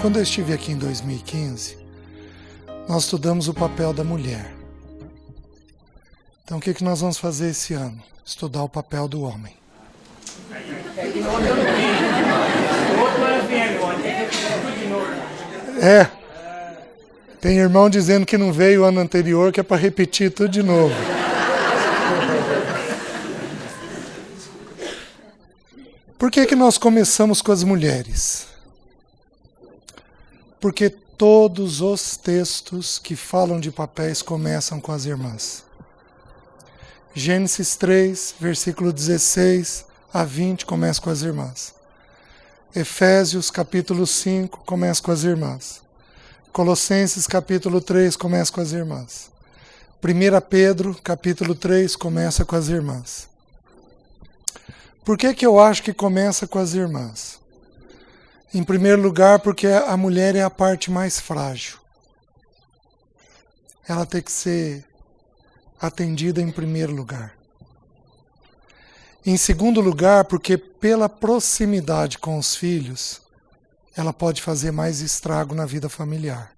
Quando eu estive aqui em 2015, nós estudamos o papel da mulher. Então o que nós vamos fazer esse ano? Estudar o papel do homem. Tem irmão dizendo que não veio o ano anterior, que é para repetir tudo de novo. Por que nós começamos com as mulheres? Porque todos os textos que falam de papéis começam com as irmãs. Gênesis 3, versículo 16 a 20, começa com as irmãs. Efésios, capítulo 5, começa com as irmãs. Colossenses, capítulo 3, começa com as irmãs. 1 Pedro, capítulo 3, começa com as irmãs. Por que eu acho que começa com as irmãs? Em primeiro lugar, porque a mulher é a parte mais frágil. Ela tem que ser atendida em primeiro lugar. Em segundo lugar, porque pela proximidade com os filhos, ela pode fazer mais estrago na vida familiar.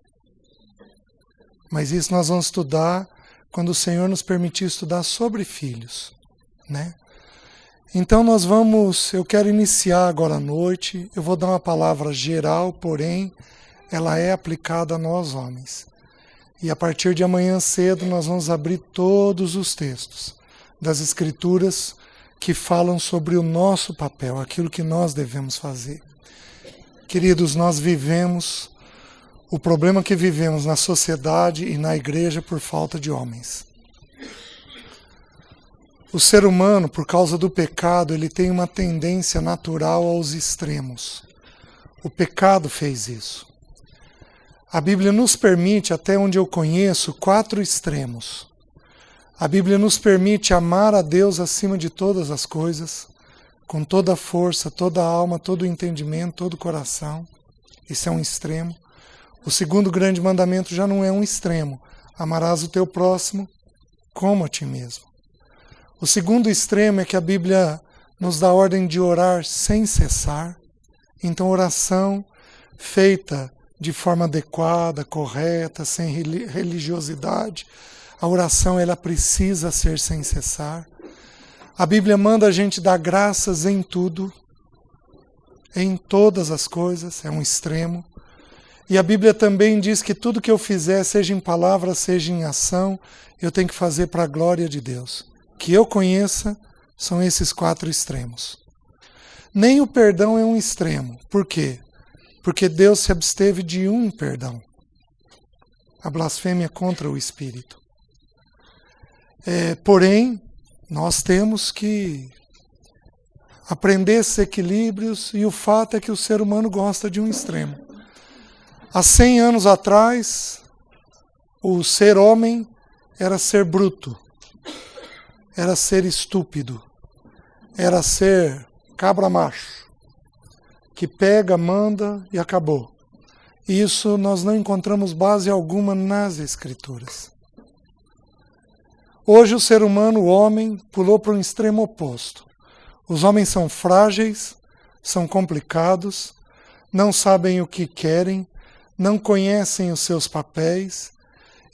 Mas isso nós vamos estudar quando o Senhor nos permitir estudar sobre filhos, né? Então eu quero iniciar agora à noite, eu vou dar uma palavra geral, porém, ela é aplicada a nós homens. E a partir de amanhã cedo nós vamos abrir todos os textos das Escrituras que falam sobre o nosso papel, aquilo que nós devemos fazer. Queridos, nós vivemos o problema que vivemos na sociedade e na igreja por falta de homens. O ser humano, por causa do pecado, ele tem uma tendência natural aos extremos. O pecado fez isso. A Bíblia nos permite, até onde eu conheço, 4 extremos. A Bíblia nos permite amar a Deus acima de todas as coisas, com toda a força, toda a alma, todo o entendimento, todo o coração. Isso é um extremo. O segundo grande mandamento já não é um extremo. Amarás o teu próximo como a ti mesmo. O segundo extremo é que a Bíblia nos dá a ordem de orar sem cessar. Então, oração feita de forma adequada, correta, sem religiosidade. A oração ela precisa ser sem cessar. A Bíblia manda a gente dar graças em tudo, em todas as coisas, é um extremo. E a Bíblia também diz que tudo que eu fizer, seja em palavra, seja em ação, eu tenho que fazer para a glória de Deus. Que eu conheça, são esses 4 extremos. Nem o perdão é um extremo. Por quê? Porque Deus se absteve de um perdão. A blasfêmia contra o Espírito. Porém, nós temos que aprender esses equilíbrios e o fato é que o ser humano gosta de um extremo. Há 100 anos atrás, o ser homem era ser bruto. Era ser estúpido, era ser cabra macho, que pega, manda e acabou. Isso nós não encontramos base alguma nas Escrituras. Hoje o ser humano, o homem, pulou para um extremo oposto. Os homens são frágeis, são complicados, não sabem o que querem, não conhecem os seus papéis,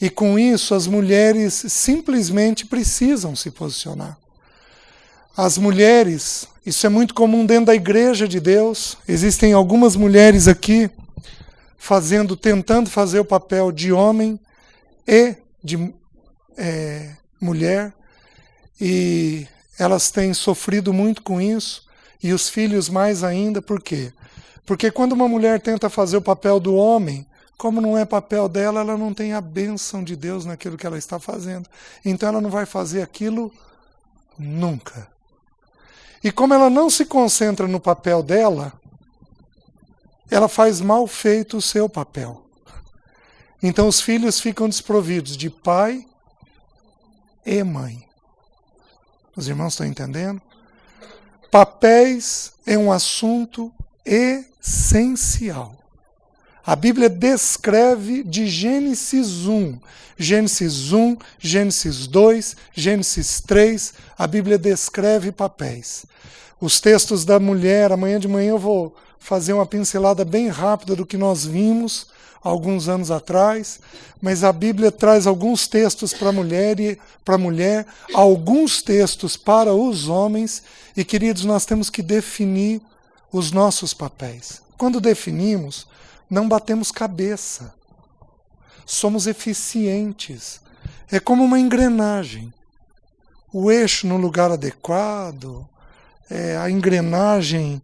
e com isso as mulheres simplesmente precisam se posicionar. As mulheres, isso é muito comum dentro da igreja de Deus, existem algumas mulheres aqui tentando fazer o papel de homem e de mulher, e elas têm sofrido muito com isso, e os filhos mais ainda, por quê? Porque quando uma mulher tenta fazer o papel do homem, como não é papel dela, ela não tem a bênção de Deus naquilo que ela está fazendo. Então ela não vai fazer aquilo nunca. E como ela não se concentra no papel dela, ela faz mal feito o seu papel. Então os filhos ficam desprovidos de pai e mãe. Os irmãos estão entendendo? Papéis é um assunto essencial. A Bíblia descreve de Gênesis 1, Gênesis 2, Gênesis 3, a Bíblia descreve papéis. Os textos da mulher, amanhã de manhã eu vou fazer uma pincelada bem rápida do que nós vimos alguns anos atrás, mas a Bíblia traz alguns textos para a mulher, alguns textos para os homens, e queridos, nós temos que definir os nossos papéis. Quando definimos, não batemos cabeça, somos eficientes, é como uma engrenagem, o eixo no lugar adequado, a engrenagem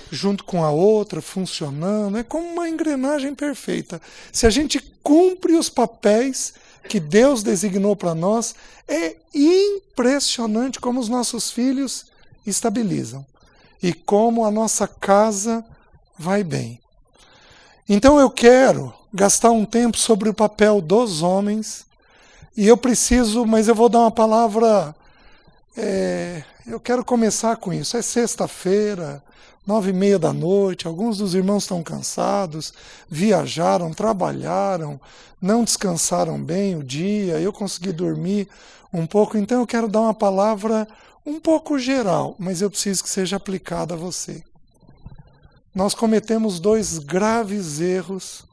junto com a outra, funcionando, é como uma engrenagem perfeita. Se a gente cumpre os papéis que Deus designou para nós, é impressionante como os nossos filhos estabilizam e como a nossa casa vai bem. Então eu quero gastar um tempo sobre o papel dos homens, e eu preciso, mas eu vou dar uma palavra, eu quero começar com isso. É sexta-feira, 9h30, alguns dos irmãos estão cansados, viajaram, trabalharam, não descansaram bem o dia, eu consegui dormir um pouco, então eu quero dar uma palavra um pouco geral, mas eu preciso que seja aplicada a você. Nós cometemos 2 graves erros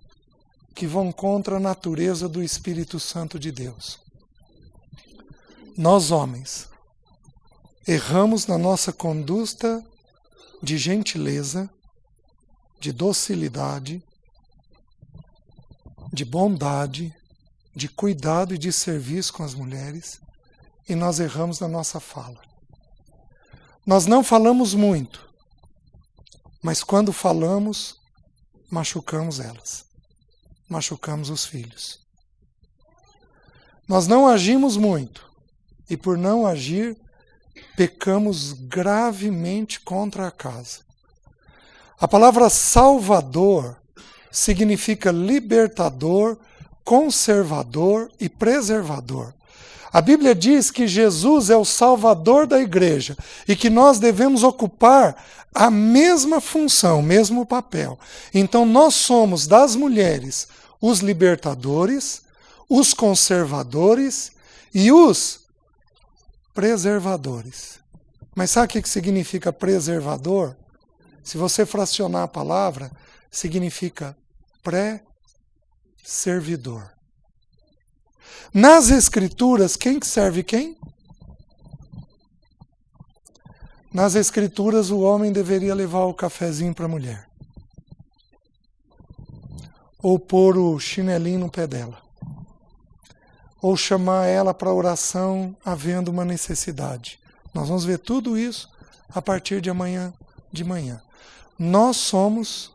que vão contra a natureza do Espírito Santo de Deus. Nós, homens, erramos na nossa conduta de gentileza, de docilidade, de bondade, de cuidado e de serviço com as mulheres, e nós erramos na nossa fala. Nós não falamos muito, mas quando falamos, machucamos elas, machucamos os filhos. Nós não agimos muito, e por não agir, pecamos gravemente contra a casa. A palavra salvador significa libertador, conservador e preservador. A Bíblia diz que Jesus é o salvador da igreja e que nós devemos ocupar a mesma função, o mesmo papel. Então nós somos das mulheres os libertadores, os conservadores e os preservadores. Mas sabe o que significa preservador? Se você fracionar a palavra, significa pré-servidor. Nas Escrituras, quem que serve quem? Nas Escrituras, o homem deveria levar o cafezinho para a mulher. Ou pôr o chinelinho no pé dela. Ou chamar ela para oração havendo uma necessidade. Nós vamos ver tudo isso a partir de amanhã de manhã. Nós somos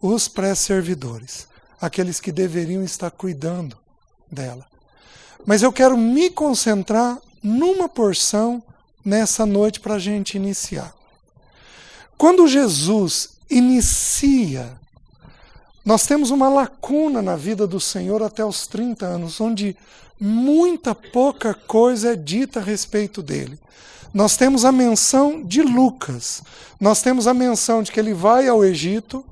os pré-servidores, aqueles que deveriam estar cuidando dela. Mas eu quero me concentrar numa porção nessa noite para a gente iniciar. Quando Jesus inicia, nós temos uma lacuna na vida do Senhor até os 30 anos, onde muita pouca coisa é dita a respeito dele. Nós temos a menção de Lucas, nós temos a menção de que ele vai ao Egito,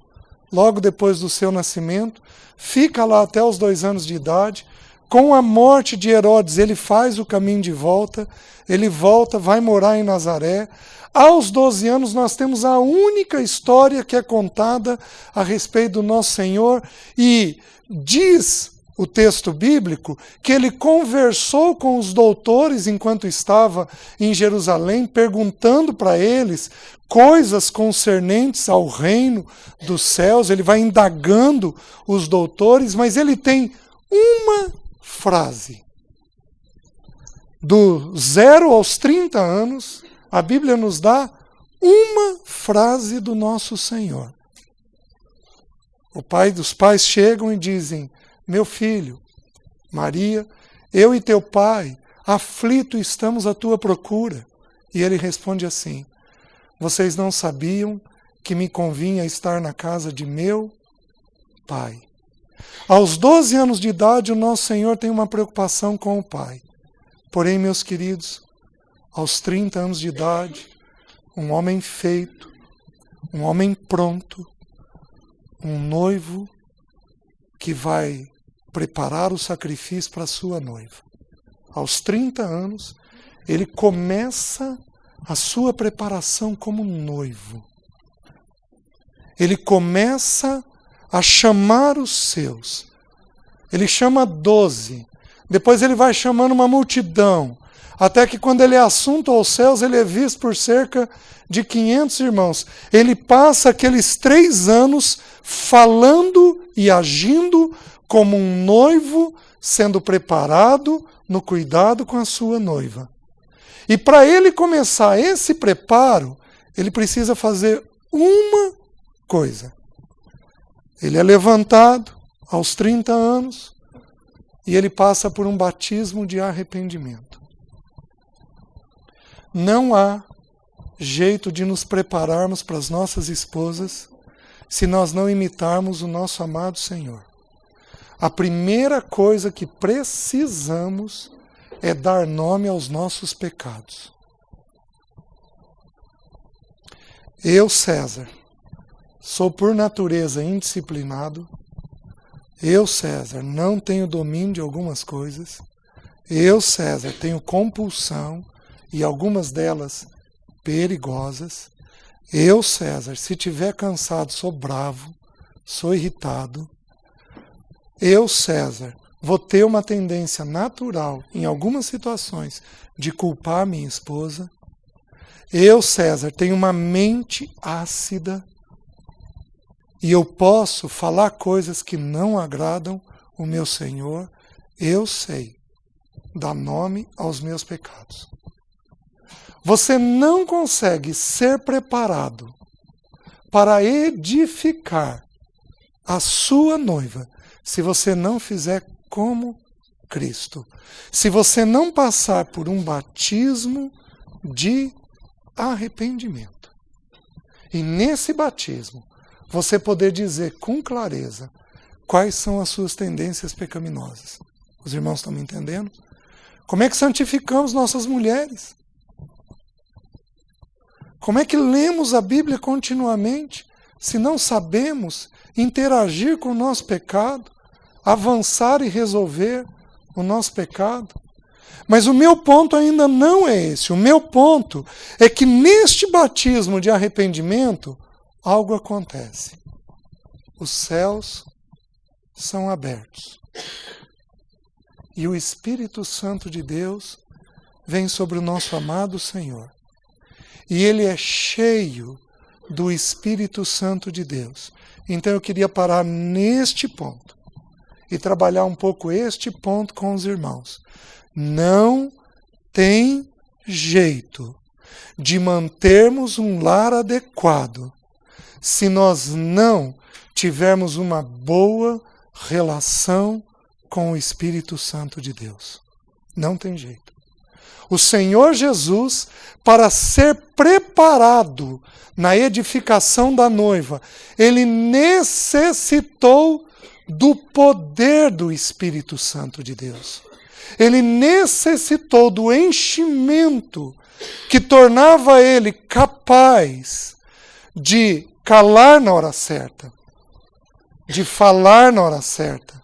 logo depois do seu nascimento, fica lá até os 2 anos de idade. Com a morte de Herodes, ele faz o caminho de volta, ele volta, vai morar em Nazaré. Aos 12 anos, nós temos a única história que é contada a respeito do nosso Senhor, e diz o texto bíblico que ele conversou com os doutores enquanto estava em Jerusalém, perguntando para eles coisas concernentes ao reino dos céus. Ele vai indagando os doutores, mas ele tem uma frase. Do 0 aos 30 anos, a Bíblia nos dá uma frase do nosso Senhor. Os pais chegam e dizem: meu filho, Maria, eu e teu pai, aflito estamos à tua procura. E ele responde assim: vocês não sabiam que me convinha estar na casa de meu pai. Aos 12 anos de idade, o nosso Senhor tem uma preocupação com o pai. Porém, meus queridos, aos 30 anos de idade, um homem feito, um homem pronto, um noivo que vai preparar o sacrifício para a sua noiva. Aos 30 anos, ele começa a sua preparação como noivo. ele começa a chamar os seus. Ele chama 12, depois ele vai chamando uma multidão, até que quando ele é assunto aos céus, ele é visto por cerca de 500 irmãos. Ele passa aqueles 3 anos falando e agindo como um noivo sendo preparado no cuidado com a sua noiva. E para ele começar esse preparo, ele precisa fazer uma coisa. Ele é levantado aos 30 anos e ele passa por um batismo de arrependimento. Não há jeito de nos prepararmos para as nossas esposas se nós não imitarmos o nosso amado Senhor. A primeira coisa que precisamos é dar nome aos nossos pecados. Eu, César, sou por natureza indisciplinado. Eu, César, não tenho domínio de algumas coisas. Eu, César, tenho compulsão, e algumas delas perigosas. Eu, César, se tiver cansado, sou bravo, sou irritado. Eu, César, vou ter uma tendência natural, em algumas situações, de culpar minha esposa. Eu, César, tenho uma mente ácida e eu posso falar coisas que não agradam o meu Senhor. Eu sei dar nome aos meus pecados. Você não consegue ser preparado para edificar a sua noiva se você não fizer como Cristo. Se você não passar por um batismo de arrependimento. E nesse batismo, você poder dizer com clareza quais são as suas tendências pecaminosas. Os irmãos estão me entendendo? Como é que santificamos nossas mulheres? Como é que lemos a Bíblia continuamente se não sabemos interagir com o nosso pecado, avançar e resolver o nosso pecado? Mas o meu ponto ainda não é esse. O meu ponto é que neste batismo de arrependimento, algo acontece. Os céus são abertos. E o Espírito Santo de Deus vem sobre o nosso amado Senhor. E ele é cheio do Espírito Santo de Deus. Então eu queria parar neste ponto e trabalhar um pouco este ponto com os irmãos. Não tem jeito de mantermos um lar adequado se nós não tivermos uma boa relação com o Espírito Santo de Deus. Não tem jeito. O Senhor Jesus, para ser preparado na edificação da noiva, ele necessitou do poder do Espírito Santo de Deus. Ele necessitou do enchimento que tornava ele capaz de calar na hora certa, de falar na hora certa,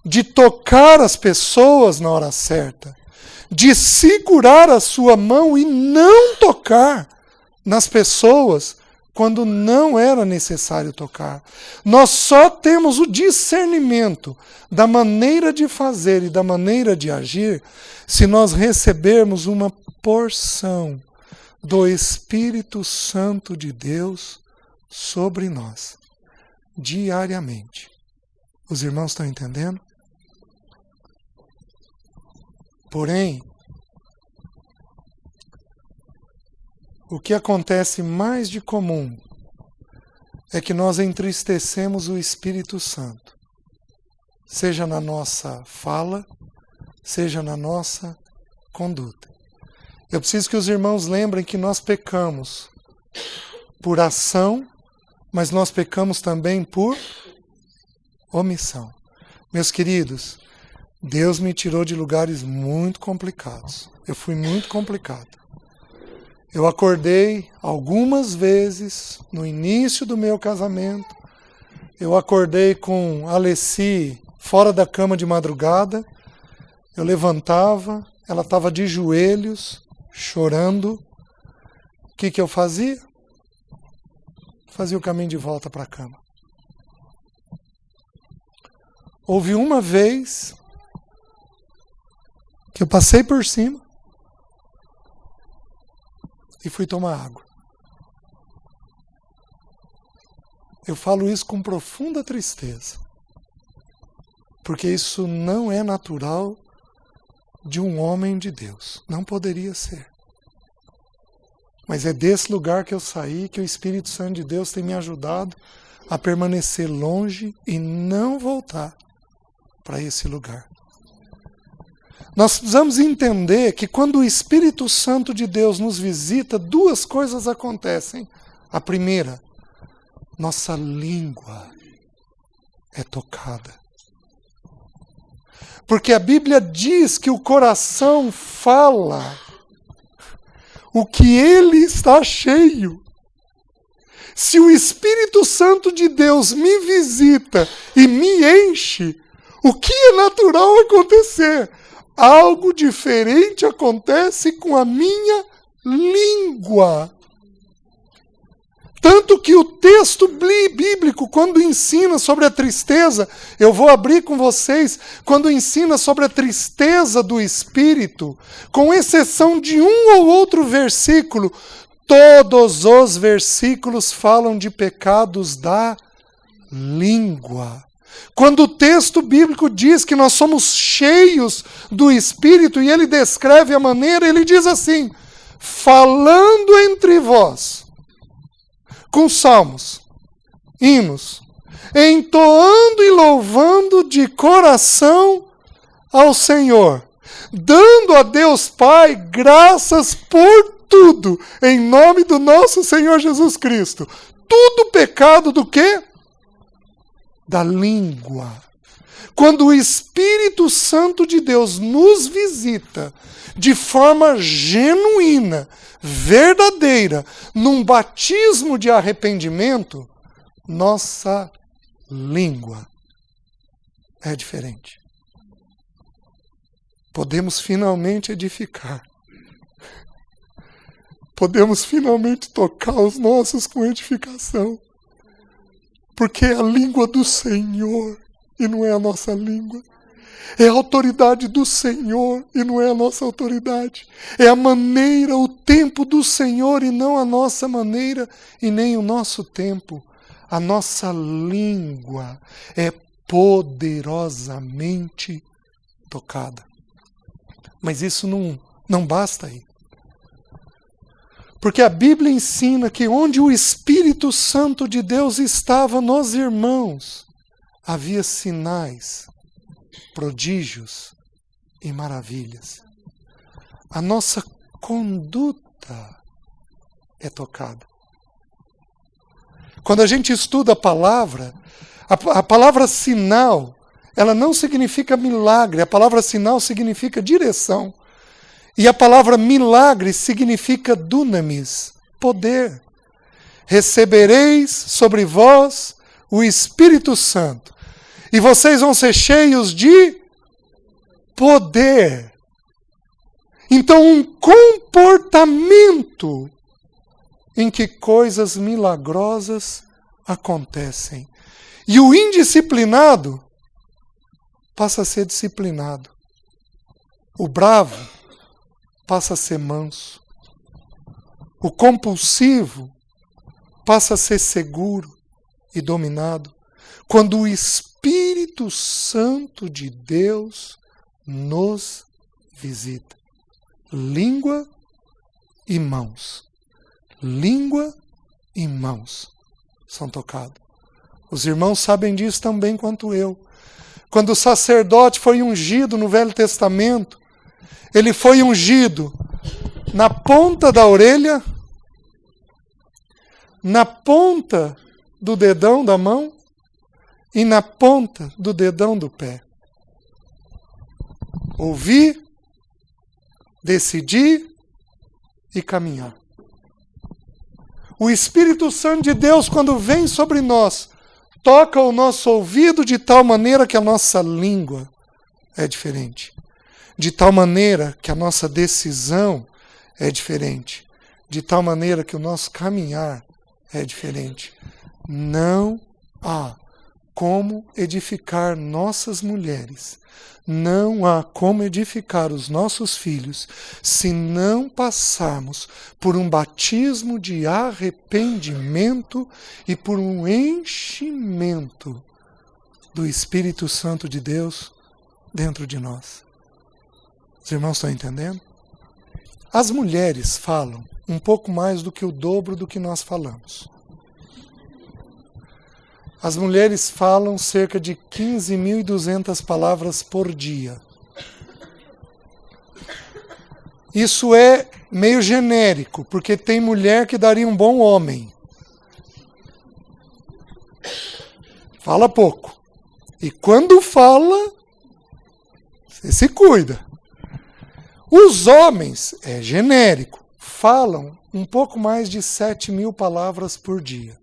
de tocar as pessoas na hora certa, de segurar a sua mão e não tocar nas pessoas quando não era necessário tocar. Nós só temos o discernimento da maneira de fazer e da maneira de agir se nós recebermos uma porção do Espírito Santo de Deus sobre nós, diariamente. Os irmãos estão entendendo? Porém, o que acontece mais de comum é que nós entristecemos o Espírito Santo, seja na nossa fala, seja na nossa conduta. Eu preciso que os irmãos lembrem que nós pecamos por ação, mas nós pecamos também por omissão. Meus queridos, Deus me tirou de lugares muito complicados. Eu fui muito complicado. Eu acordei algumas vezes no início do meu casamento. Eu acordei com a Alessi fora da cama de madrugada. Eu levantava, ela estava de joelhos, chorando. O que eu fazia? fazia o caminho de volta para a cama. Houve uma vez que eu passei por cima e fui tomar água. Eu falo isso com profunda tristeza, porque isso não é natural de um homem de Deus. Não poderia ser. Mas é desse lugar que eu saí que o Espírito Santo de Deus tem me ajudado a permanecer longe e não voltar para esse lugar. Nós precisamos entender que quando o Espírito Santo de Deus nos visita, duas coisas acontecem. A primeira, nossa língua é tocada. Porque a Bíblia diz que o coração fala o que ele está cheio. Se o Espírito Santo de Deus me visita e me enche, o que é natural acontecer? Algo diferente acontece com a minha língua. Tanto que o texto bíblico, quando ensina sobre a tristeza, eu vou abrir com vocês, quando ensina sobre a tristeza do Espírito, com exceção de um ou outro versículo, todos os versículos falam de pecados da língua. Quando o texto bíblico diz que nós somos cheios do Espírito, e ele descreve a maneira, ele diz assim, falando entre vós, com salmos, hinos, entoando e louvando de coração ao Senhor, dando a Deus Pai graças por tudo, em nome do nosso Senhor Jesus Cristo. Tudo pecado do quê? Da língua. Quando o Espírito Santo de Deus nos visita de forma genuína, verdadeira, num batismo de arrependimento, nossa língua é diferente. Podemos finalmente edificar. Podemos finalmente tocar os nossos com edificação. Porque é a língua do Senhor e não é a nossa língua. É a autoridade do Senhor e não é a nossa autoridade. É a maneira, o tempo do Senhor e não a nossa maneira e nem o nosso tempo. A nossa língua é poderosamente tocada. Mas isso não basta aí. Porque a Bíblia ensina que onde o Espírito Santo de Deus estava nos irmãos, havia sinais, prodígios e maravilhas. A nossa conduta é tocada. Quando a gente estuda a palavra sinal, ela não significa milagre, a palavra sinal significa direção. E a palavra milagre significa dunamis, poder. Recebereis sobre vós o Espírito Santo. E vocês vão ser cheios de poder. Então, um comportamento em que coisas milagrosas acontecem. E o indisciplinado passa a ser disciplinado. O bravo passa a ser manso. O compulsivo passa a ser seguro e dominado. Quando o Espírito Santo de Deus nos visita. Língua e mãos. Língua e mãos são tocados. Os irmãos sabem disso tão bem quanto eu. Quando o sacerdote foi ungido no Velho Testamento, ele foi ungido na ponta da orelha, na ponta do dedão da mão e na ponta do dedão do pé. Ouvir, decidir e caminhar. O Espírito Santo de Deus, quando vem sobre nós, toca o nosso ouvido de tal maneira que a nossa língua é diferente. De tal maneira que a nossa decisão é diferente. De tal maneira que o nosso caminhar é diferente. Não há como edificar nossas mulheres, não há como edificar os nossos filhos se não passarmos por um batismo de arrependimento e por um enchimento do Espírito Santo de Deus dentro de nós. Os irmãos estão entendendo? As mulheres falam um pouco mais do que o dobro do que nós falamos. As mulheres falam cerca de 15.200 palavras por dia. Isso é meio genérico, porque tem mulher que daria um bom homem. Fala pouco. E quando fala, você se cuida. Os homens, é genérico, falam um pouco mais de 7.000 palavras por dia.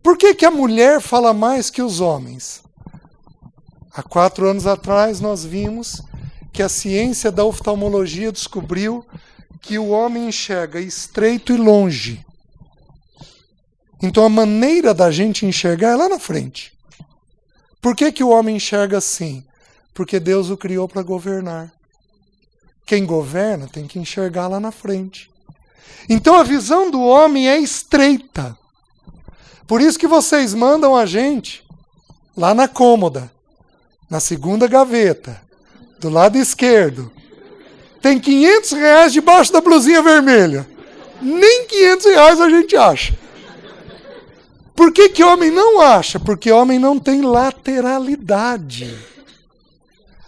Por que a mulher fala mais que os homens? Há 4 anos atrás nós vimos que a ciência da oftalmologia descobriu que o homem enxerga estreito e longe. Então a maneira da gente enxergar é lá na frente. Por que o homem enxerga assim? Porque Deus o criou para governar. Quem governa tem que enxergar lá na frente. Então a visão do homem é estreita. Por isso que vocês mandam a gente lá na cômoda, na segunda gaveta, do lado esquerdo. Tem R$500 debaixo da blusinha vermelha. Nem R$500 a gente acha. Por que homem não acha? Porque homem não tem lateralidade.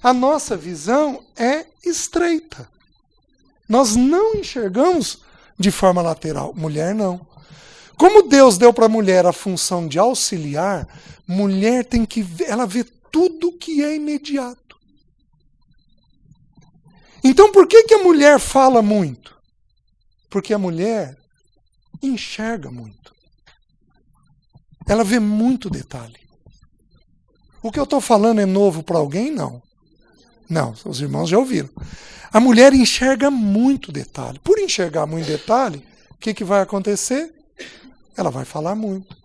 A nossa visão é estreita. Nós não enxergamos de forma lateral. Mulher não. Como Deus deu para a mulher a função de auxiliar, mulher tem que ver, ela vê tudo que é imediato. Então por que a mulher fala muito? Porque a mulher enxerga muito. Ela vê muito detalhe. O que eu estou falando é novo para alguém? Não. Não, os irmãos já ouviram. A mulher enxerga muito detalhe. Por enxergar muito detalhe, o que vai acontecer? Ela vai falar muito.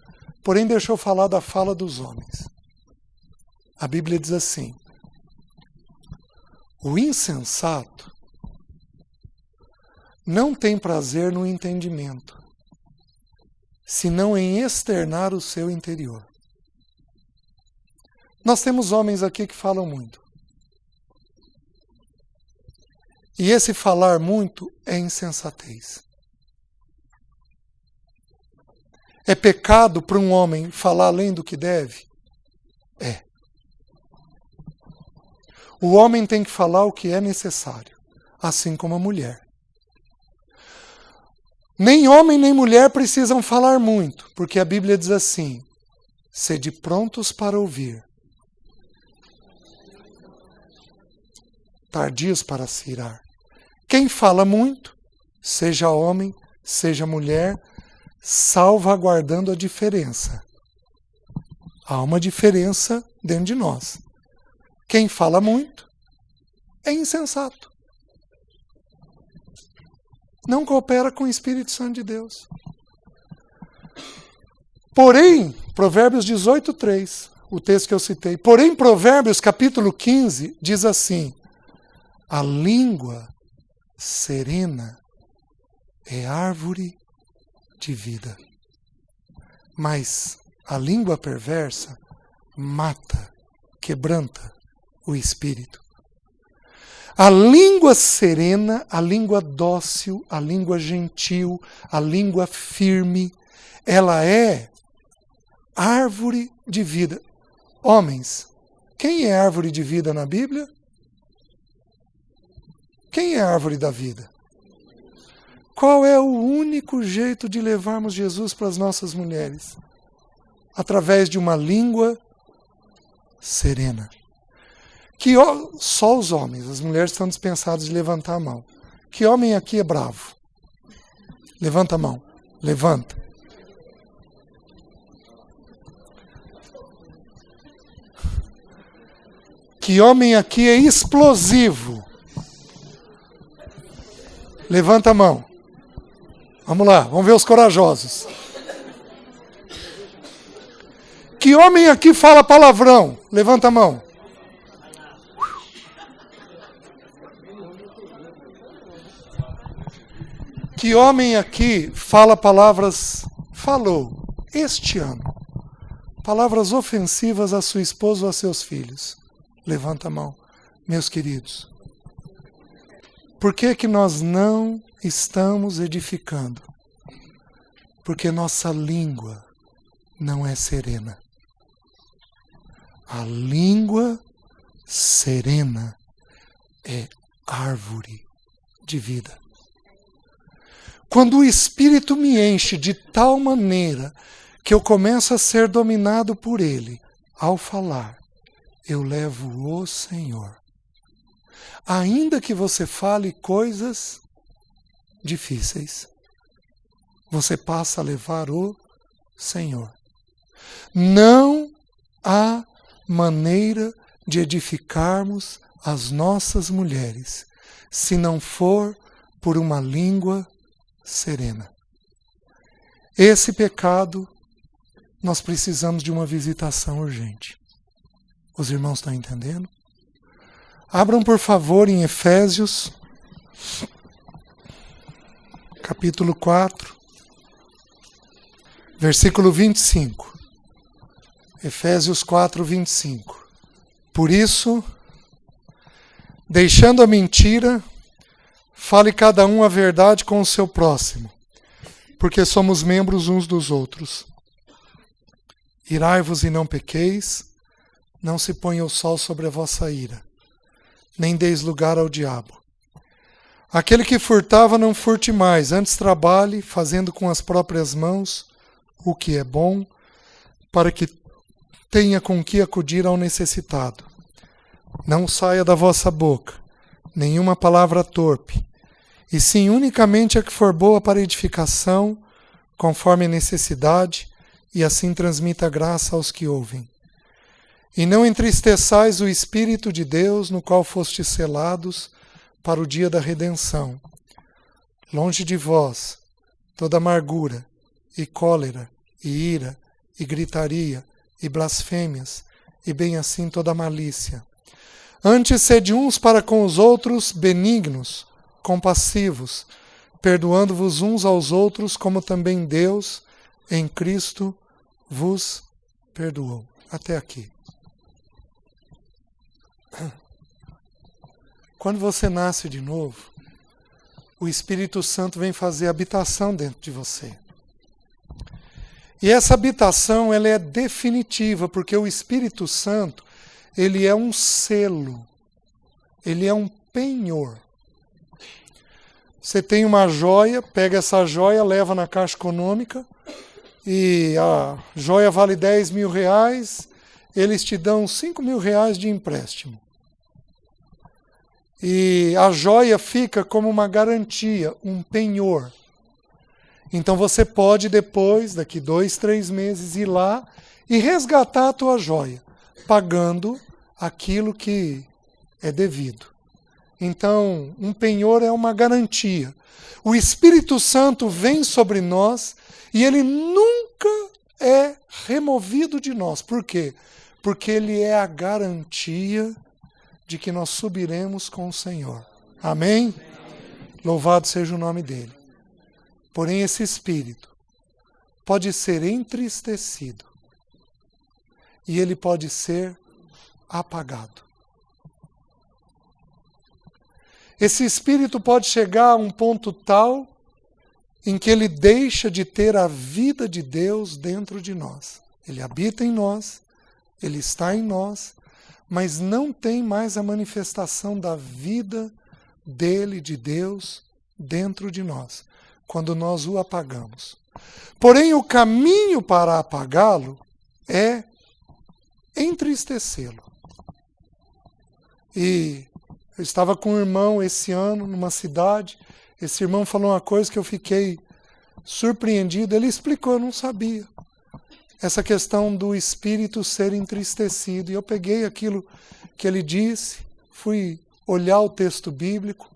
Porém, deixa eu falar da fala dos homens. A Bíblia diz assim: o insensato não tem prazer no entendimento, senão em externar o seu interior. Nós temos homens aqui que falam muito. E esse falar muito é insensatez. É pecado para um homem falar além do que deve? É. O homem tem que falar o que é necessário, assim como a mulher. Nem homem nem mulher precisam falar muito, porque a Bíblia diz assim: sede prontos para ouvir, tardios para se irar. Quem fala muito, seja homem, seja mulher, salvaguardando a diferença. Há uma diferença dentro de nós. Quem fala muito é insensato. Não coopera com o Espírito Santo de Deus. Porém, Provérbios 18:3, o texto que eu citei. Porém, Provérbios capítulo 15 diz assim: a língua serena é árvore de vida, mas a língua perversa mata, quebranta o espírito. A língua serena, a língua dócil, a língua gentil, a língua firme, ela é árvore de vida. Homens, quem é árvore de vida na Bíblia? Quem é a árvore da vida? Qual é o único jeito de levarmos Jesus para as nossas mulheres? Através de uma língua serena. Que só os homens, as mulheres estão dispensadas de levantar a mão. Que homem aqui é bravo? Levanta a mão. Levanta. Que homem aqui é explosivo? Levanta a mão. Vamos lá, vamos ver os corajosos. Que homem aqui fala palavrão? Levanta a mão. Que homem aqui fala falou este ano, palavras ofensivas a sua esposa ou a seus filhos? Levanta a mão, meus queridos. Por que nós não estamos edificando? Porque nossa língua não é serena. A língua serena é árvore de vida. Quando o Espírito me enche de tal maneira que eu começo a ser dominado por Ele, ao falar, eu levo o Senhor. Ainda que você fale coisas difíceis, você passa a levar o Senhor. Não há maneira de edificarmos as nossas mulheres se não for por uma língua serena. Esse pecado, nós precisamos de uma visitação urgente. Os irmãos estão entendendo? Abram, por favor, em Efésios, capítulo 4, versículo 25. Efésios 4, 25. Por isso, deixando a mentira, fale cada um a verdade com o seu próximo, porque somos membros uns dos outros. Irai-vos e não pequeis, não se ponha o sol sobre a vossa ira, nem deis lugar ao diabo. Aquele que furtava, não furte mais, antes trabalhe, fazendo com as próprias mãos o que é bom, para que tenha com que acudir ao necessitado. Não saia da vossa boca nenhuma palavra torpe, e sim unicamente a que for boa para edificação, conforme a necessidade, e assim transmita graça aos que ouvem. E não entristeçais o Espírito de Deus, no qual fostes selados para o dia da redenção. Longe de vós toda amargura, e cólera, e ira, e gritaria, e blasfêmias, e bem assim toda malícia. Antes sede uns para com os outros benignos, compassivos, perdoando-vos uns aos outros, como também Deus, em Cristo, vos perdoou. Até aqui. Quando você nasce de novo, o Espírito Santo vem fazer habitação dentro de você. E essa habitação, ela é definitiva, porque o Espírito Santo, ele é um selo, ele é um penhor. Você tem uma joia, pega essa joia, leva na Caixa Econômica, e a joia vale 10 mil reais, eles te dão 5 mil reais de empréstimo. E a joia fica como uma garantia, um penhor. Então você pode depois, daqui 2, 3 meses, ir lá e resgatar a tua joia, pagando aquilo que é devido. Então, um penhor é uma garantia. O Espírito Santo vem sobre nós e ele nunca é removido de nós. Por quê? Porque ele é a garantia de que nós subiremos com o Senhor. Amém? Louvado seja o nome dele. Porém, esse Espírito pode ser entristecido e ele pode ser apagado. Esse Espírito pode chegar a um ponto tal em que ele deixa de ter a vida de Deus dentro de nós. Ele habita em nós, ele está em nós, mas não tem mais a manifestação da vida dele, de Deus, dentro de nós, quando nós o apagamos. Porém, o caminho para apagá-lo é entristecê-lo. E eu estava com um irmão esse ano, numa cidade, esse irmão falou uma coisa que eu fiquei surpreendido, ele explicou, eu não sabia. Essa questão do espírito ser entristecido. E eu peguei aquilo que ele disse, fui olhar o texto bíblico.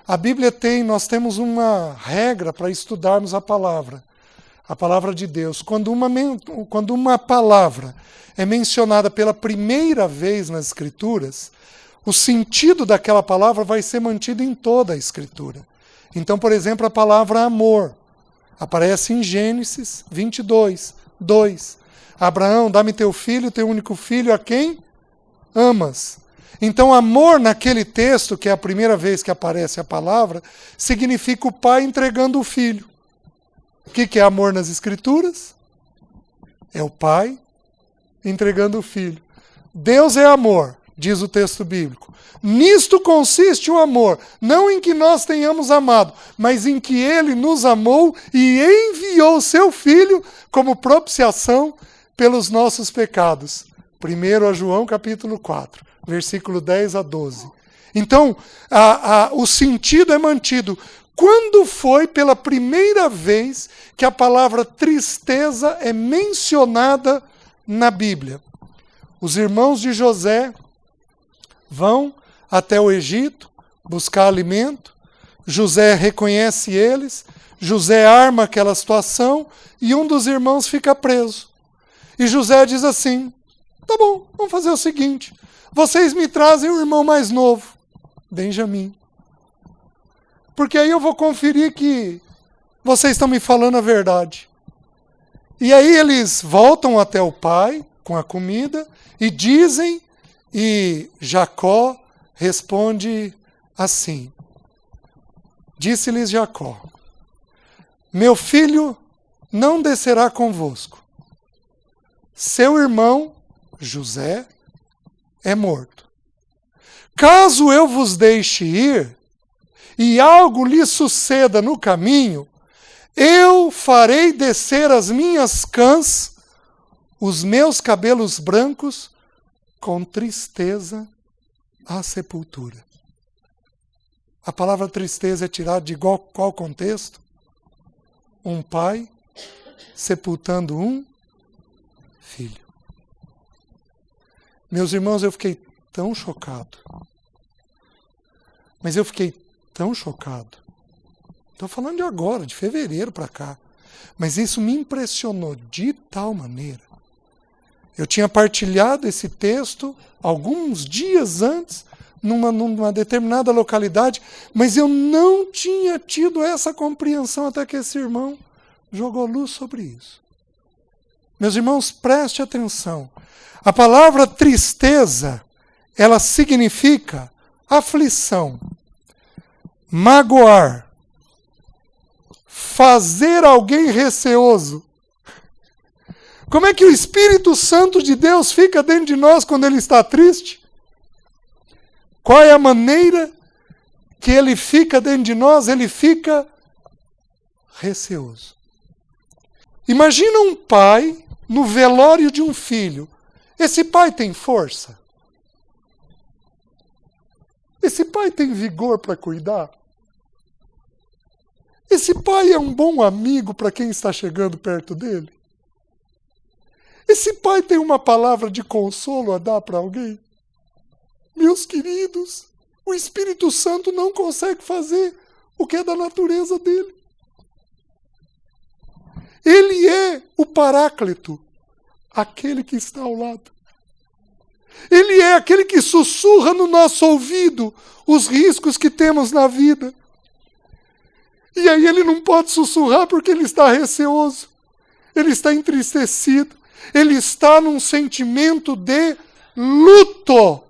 A Bíblia nós temos uma regra para estudarmos a palavra de Deus. Quando uma palavra é mencionada pela primeira vez nas Escrituras, o sentido daquela palavra vai ser mantido em toda a Escritura. Então, por exemplo, a palavra amor aparece em Gênesis 22, 2. Abraão, dá-me teu filho, teu único filho, a quem amas. Então, amor naquele texto, que é a primeira vez que aparece a palavra, significa o pai entregando o filho. O que é amor nas Escrituras? É o pai entregando o filho. Deus é amor, diz o texto bíblico. Nisto consiste o amor, não em que nós tenhamos amado, mas em que Ele nos amou e enviou seu Filho como propiciação pelos nossos pecados. 1 João capítulo 4, versículo 10 a 12. Então, o sentido é mantido. Quando foi pela primeira vez que a palavra tristeza é mencionada na Bíblia? Os irmãos de José vão até o Egito buscar alimento. José reconhece eles. José arma aquela situação e um dos irmãos fica preso. E José diz assim: tá bom, vamos fazer o seguinte. Vocês me trazem o irmão mais novo, Benjamim. Porque aí eu vou conferir que vocês estão me falando a verdade. E aí eles voltam até o pai com a comida e dizem, e Jacó responde assim. Disse-lhes Jacó: meu filho não descerá convosco. Seu irmão, José, é morto. Caso eu vos deixe ir, e algo lhe suceda no caminho, eu farei descer as minhas cãs, os meus cabelos brancos, com tristeza à sepultura. A palavra tristeza é tirada de qual contexto? Um pai sepultando um filho. Meus irmãos, eu fiquei tão chocado. Mas eu fiquei tão chocado. Estou falando de agora, de fevereiro para cá. Mas isso me impressionou de tal maneira. Eu tinha partilhado esse texto alguns dias antes, numa determinada localidade, mas eu não tinha tido essa compreensão até que esse irmão jogou luz sobre isso. Meus irmãos, preste atenção. A palavra tristeza, ela significa aflição, magoar, fazer alguém receoso. Como é que o Espírito Santo de Deus fica dentro de nós quando ele está triste? Qual é a maneira que ele fica dentro de nós? Ele fica receoso. Imagina um pai no velório de um filho. Esse pai tem força? Esse pai tem vigor para cuidar? Esse pai é um bom amigo para quem está chegando perto dele? Esse pai tem uma palavra de consolo a dar para alguém? Meus queridos, o Espírito Santo não consegue fazer o que é da natureza dele. Ele é o Paráclito, aquele que está ao lado. Ele é aquele que sussurra no nosso ouvido os riscos que temos na vida. E aí ele não pode sussurrar porque ele está receoso. Ele está entristecido. Ele está num sentimento de luto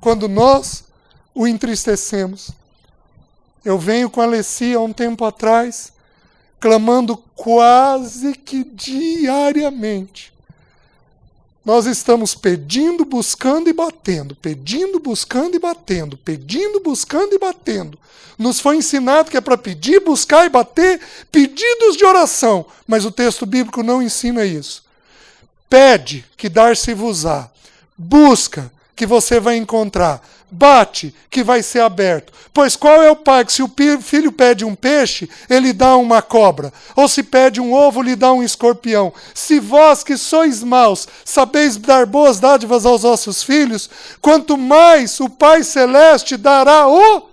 quando nós o entristecemos. Eu venho com a Alessia há um tempo atrás, clamando quase que diariamente. Nós estamos pedindo, buscando e batendo, pedindo, buscando e batendo, pedindo, buscando e batendo. Nos foi ensinado que é para pedir, buscar e bater, pedidos de oração, mas o texto bíblico não ensina isso. Pede, que dar-se-vos-á. Busca, que você vai encontrar. Bate, que vai ser aberto. Pois qual é o pai que se o filho pede um peixe, ele dá uma cobra? Ou se pede um ovo, lhe dá um escorpião? Se vós que sois maus, sabeis dar boas dádivas aos vossos filhos, quanto mais o Pai Celeste dará o...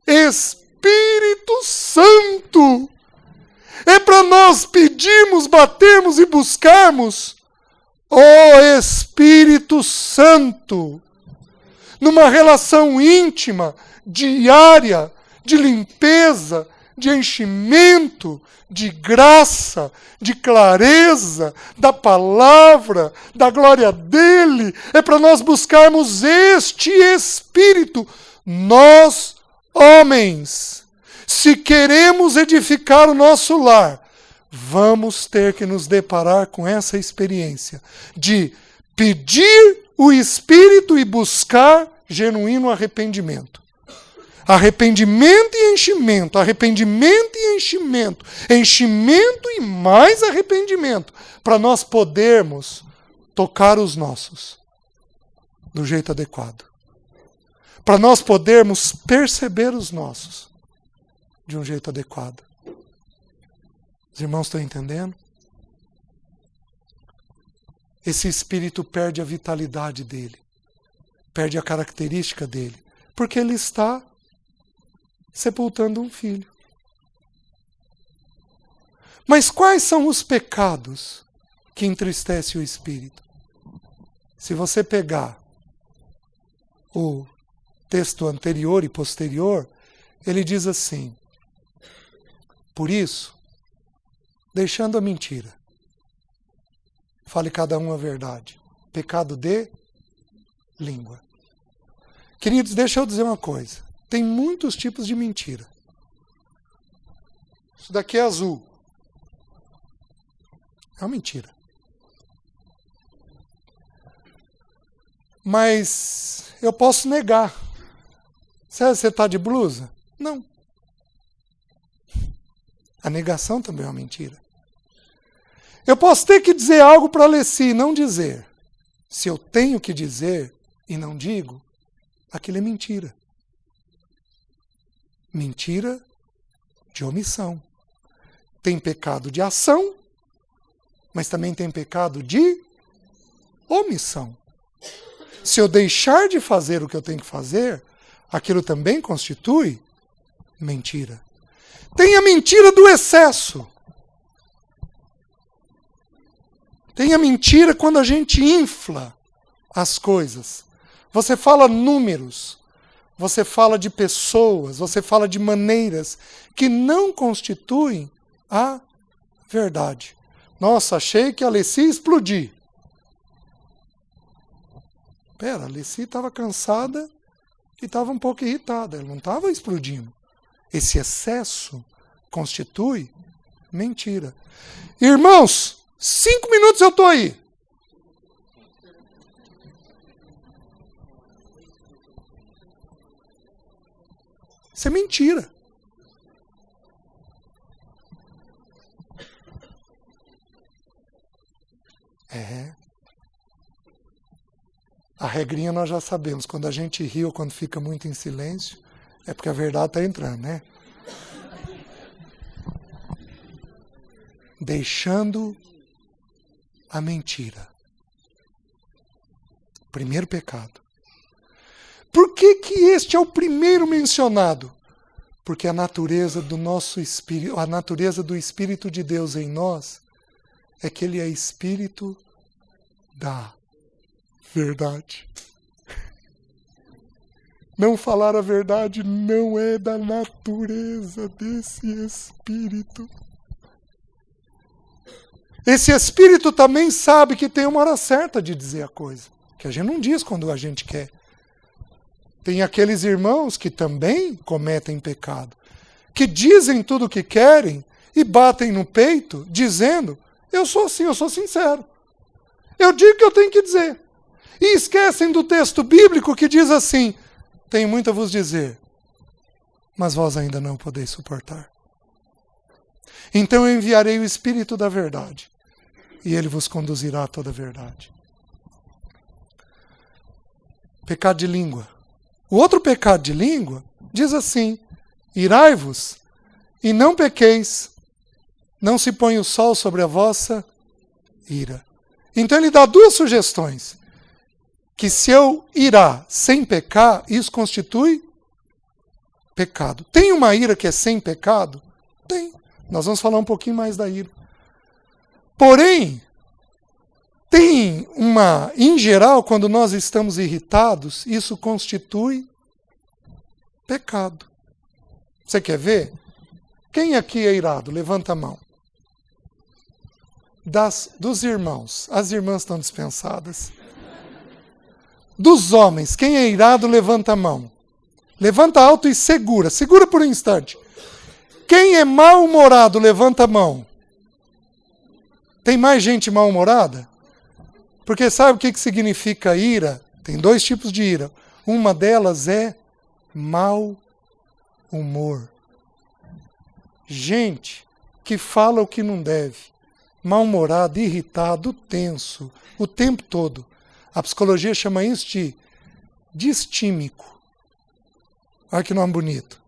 Espírito Santo. É para nós pedirmos, batermos e buscarmos o Espírito Santo. Numa relação íntima, diária, de limpeza, de enchimento, de graça, de clareza, da palavra, da glória dele. É para nós buscarmos este Espírito. Nós, homens, se queremos edificar o nosso lar, vamos ter que nos deparar com essa experiência de pedir o Espírito e buscar genuíno arrependimento. Arrependimento e enchimento, arrependimento e enchimento, enchimento e mais arrependimento, para nós podermos tocar os nossos do jeito adequado. Para nós podermos perceber os nossos de um jeito adequado. Os irmãos estão entendendo? Esse espírito perde a vitalidade dele, perde a característica dele, porque ele está sepultando um filho. Mas quais são os pecados que entristecem o espírito? Se você pegar o texto anterior e posterior, ele diz assim: por isso, deixando a mentira, fale cada um a verdade. Pecado de língua. Queridos, deixa eu dizer uma coisa. Tem muitos tipos de mentira. Isso daqui é azul. É uma mentira. Mas eu posso negar. Você está de blusa? Não. A negação também é uma mentira. Eu posso ter que dizer algo para a Alessi e não dizer. Se eu tenho que dizer e não digo, aquilo é mentira. Mentira de omissão. Tem pecado de ação, mas também tem pecado de omissão. Se eu deixar de fazer o que eu tenho que fazer, aquilo também constitui mentira. Tem a mentira do excesso. Tem a mentira quando a gente infla as coisas. Você fala números, você fala de pessoas, você fala de maneiras que não constituem a verdade. Nossa, achei que a Alessi ia explodir. Pera, a Alessi estava cansada e estava um pouco irritada. Ela não estava explodindo. Esse excesso constitui mentira. Irmãos, 5 minutos eu estou aí. Isso é mentira. A regrinha nós já sabemos. Quando a gente ri ou quando fica muito em silêncio, é porque a verdade está entrando, né? Deixando a mentira. Primeiro pecado. Por que este é o primeiro mencionado? Porque a natureza do nosso espírito, a natureza do Espírito de Deus em nós, é que ele é Espírito da verdade. Não falar a verdade não é da natureza desse Espírito. Esse Espírito também sabe que tem uma hora certa de dizer a coisa, que a gente não diz quando a gente quer. Tem aqueles irmãos que também cometem pecado, que dizem tudo o que querem e batem no peito, dizendo: eu sou assim, eu sou sincero. Eu digo o que eu tenho que dizer. E esquecem do texto bíblico que diz assim: tenho muito a vos dizer, mas vós ainda não podeis suportar. Então eu enviarei o Espírito da verdade, e ele vos conduzirá a toda a verdade. Pecado de língua. O outro pecado de língua diz assim: irai-vos e não pequeis, não se põe o sol sobre a vossa ira. Então ele dá duas sugestões. Que se eu irá sem pecar, isso constitui pecado. Tem uma ira que é sem pecado? Tem. Nós vamos falar um pouquinho mais da ira. Porém, em geral, quando nós estamos irritados, isso constitui pecado. Você quer ver? Quem aqui é irado? Levanta a mão. Dos irmãos. As irmãs estão dispensadas. Dos homens, quem é irado, levanta a mão. Levanta alto e segura. Segura por um instante. Quem é mal-humorado, levanta a mão. Tem mais gente mal-humorada? Porque sabe o que significa ira? Tem 2 tipos de ira. Uma delas é mau humor. Gente que fala o que não deve. Mal-humorado, irritado, tenso, o tempo todo. A psicologia chama isso de distímico. Olha que nome bonito.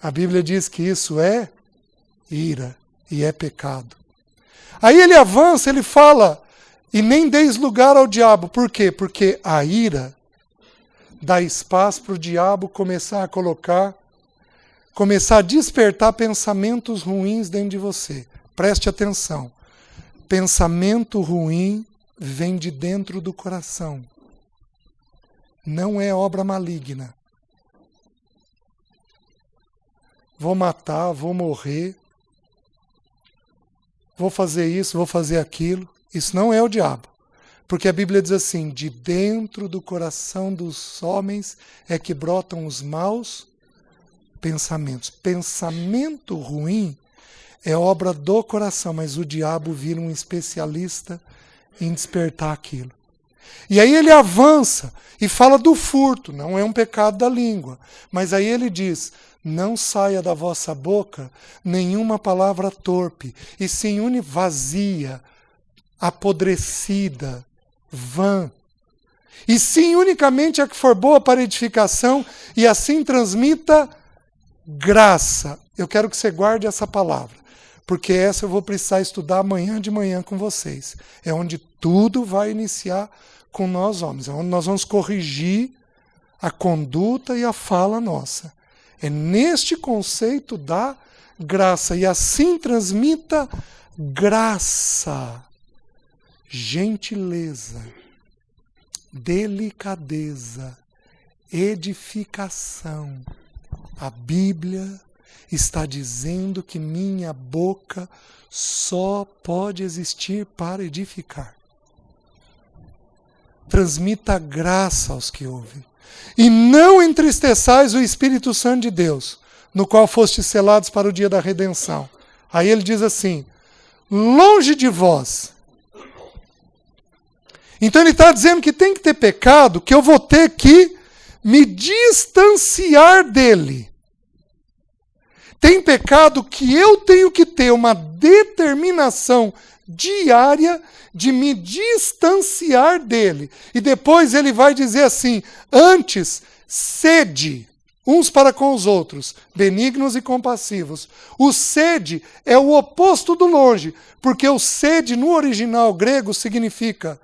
A Bíblia diz que isso é ira e é pecado. Aí ele avança, ele fala, e nem deis lugar ao diabo. Por quê? Porque a ira dá espaço para o diabo começar a despertar pensamentos ruins dentro de você. Preste atenção. Pensamento ruim vem de dentro do coração. Não é obra maligna. Vou matar, vou morrer, vou fazer isso, vou fazer aquilo. Isso não é o diabo. Porque a Bíblia diz assim, de dentro do coração dos homens é que brotam os maus pensamentos. Pensamento ruim é obra do coração, mas o diabo vira um especialista em despertar aquilo. E aí ele avança e fala do furto, não é um pecado da língua. Mas aí ele diz, não saia da vossa boca nenhuma palavra torpe, e sim vazia, apodrecida, vã. E sim unicamente a que for boa para edificação, e assim transmita graça. Eu quero que você guarde essa palavra, porque essa eu vou precisar estudar amanhã de manhã com vocês. É onde tudo vai iniciar com nós homens, é onde nós vamos corrigir a conduta e a fala nossa. É neste conceito da graça, e assim transmita graça, gentileza, delicadeza, edificação. A Bíblia está dizendo que minha boca só pode existir para edificar. Transmita graça aos que ouvem. E não entristeçais o Espírito Santo de Deus, no qual fostes selados para o dia da redenção. Aí ele diz assim, longe de vós. Então ele está dizendo que tem que ter pecado, que eu vou ter que me distanciar dele. Tem pecado que eu tenho que ter uma determinação diária de me distanciar dele. E depois ele vai dizer assim, antes, sede uns para com os outros, benignos e compassivos. O sede é o oposto do longe, porque o sede no original grego significa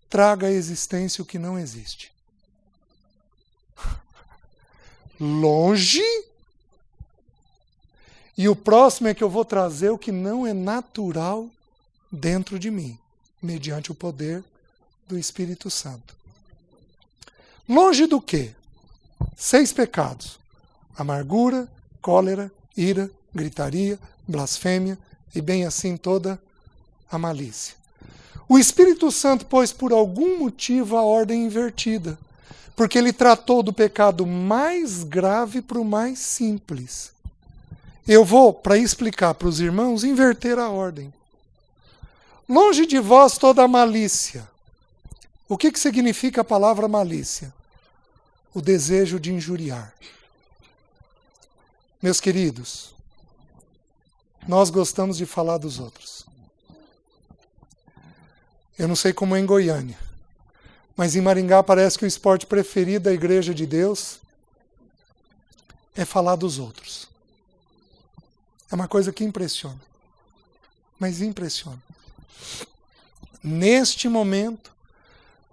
traga à existência o que não existe. Longe. E o próximo é que eu vou trazer o que não é natural dentro de mim, mediante o poder do Espírito Santo. Longe do quê? 6 pecados. Amargura, cólera, ira, gritaria, blasfêmia e bem assim toda a malícia. O Espírito Santo pôs por algum motivo a ordem invertida, porque ele tratou do pecado mais grave para o mais simples. Eu vou, para explicar para os irmãos, inverter a ordem. Longe de vós toda a malícia. O que significa a palavra malícia? O desejo de injuriar. Meus queridos, nós gostamos de falar dos outros. Eu não sei como é em Goiânia, mas em Maringá parece que o esporte preferido da Igreja de Deus é falar dos outros. É uma coisa que impressiona. Mas impressiona. Neste momento,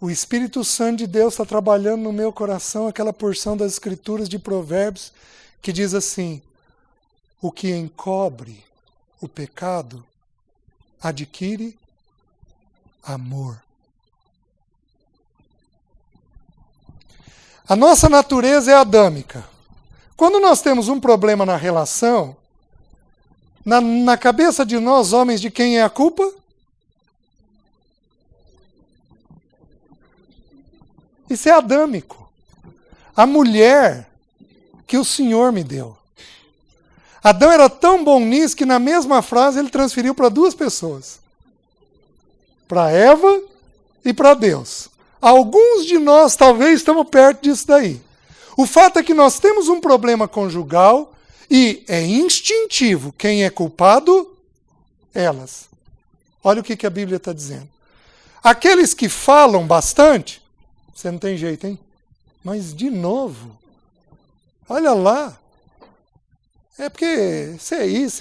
O Espírito Santo de Deus está trabalhando no meu coração aquela porção das Escrituras de Provérbios que diz assim: o que encobre o pecado adquire amor. A nossa natureza é adâmica. Quando nós temos um problema na relação, na cabeça de nós, homens, de quem é a culpa? Isso é adâmico. A mulher que o Senhor me deu. Adão era tão bom nisso que na mesma frase ele transferiu para duas pessoas. Para Eva e para Deus. Alguns de nós talvez estamos perto disso daí. O fato é que nós temos um problema conjugal e é instintivo. Quem é culpado? Elas. Olha o que a Bíblia está dizendo. Aqueles que falam bastante, você não tem jeito, hein? Mas de novo, olha lá. É porque você